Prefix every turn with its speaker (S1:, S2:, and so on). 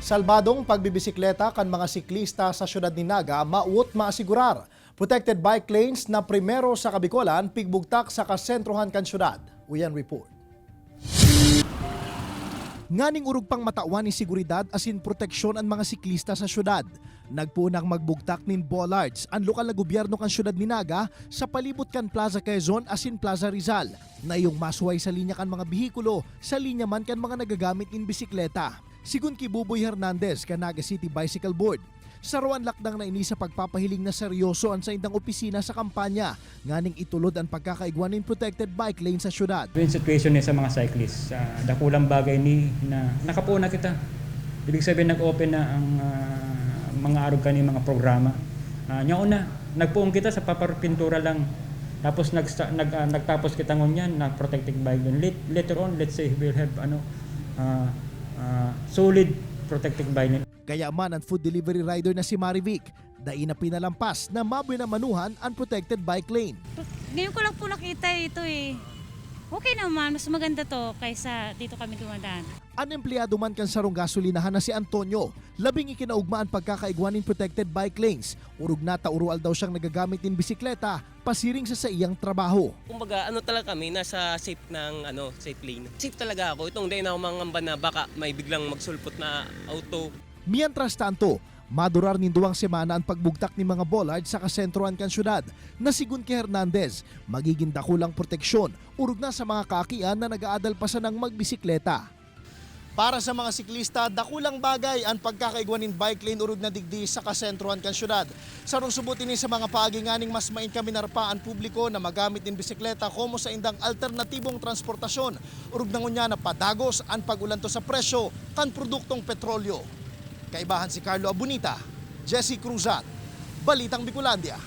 S1: Salbadong pagbibisikleta kan mga siklista sa syudad ni Naga mauot maasigurar. Protected bike lanes na primero sa Kabikolan pigbugtak sa kasentrohan kan syudad. Uyan report. Nganing urug pang matawan ni seguridad asin proteksyon ang mga siklista sa syudad. Nagpunang magbugtak nin bollards ang lokal na gobyerno kan syudad ni Naga sa palibot kan Plaza Quezon asin Plaza Rizal na iyong masuway sa linya kan mga bihikulo sa linya man kan mga nagagamit in bisikleta. Sigun ki Buboy Hernandez kan Naga City Bicycle Board. Saruan lakdang na ini sa pagpapahiling na seryoso ang sa indang opisina sa kampanya nganing itulod ang pagkakaigwan ng protected bike lane sa syudad.
S2: Yung situation niya sa mga cyclists, dakulang bagay ni na nakapuna kita. Ibig sabihin nag-open na ang mga arog kani mga programa. Una, nagpuong kita sa paparpintura lang. Tapos nagtapos kita ngunyan na protected bike lane. Later on, let's say we'll have solid protected bike lane.
S1: Kaya man ang food delivery rider na si Marivic, dai na pinalampas na mabuhay na manuhan ang protected bike lane.
S3: Ngayon ko lang po nakita ito eh. Okay naman, mas maganda to kaysa dito kami dumadaan.
S1: Ang empleyado man kan sarong gasolinahan na si Antonio, labing ikinaugmaan pagkakaigwanin protected bike lanes. Urug na taurual daw siyang nagagamit ng bisikleta, pasiring sa iyang trabaho.
S4: Kumbaga, talaga kami, nasa safe safe lane. Safe talaga ako. Itong day na ako mangamba na baka may biglang magsulpot na auto.
S1: Mientras tanto, madurar nin 2 semana ang pagbugtak ni mga bollard sa kasentroan kan syudad. Nasigun kay Hernandez, magiging dakulang proteksyon, urug na sa mga kakian na nag-aadal pa sa ng magbisikleta. Para sa mga siklista, dakulang bagay ang pagkakaigwanin bike lane urug na digdi sa kasentroan kan syudad. Sarong subutin ni sa mga paaginganing mas mainkaminarpa ang publiko na magamit ng bisikleta komo sa indang alternatibong transportasyon. Urug na ngunya na padagos ang pagulanto sa presyo kan produktong petrolyo. Kaibahan si Carlo Abunita, Jesse Cruzat, Balitang Bicolandia.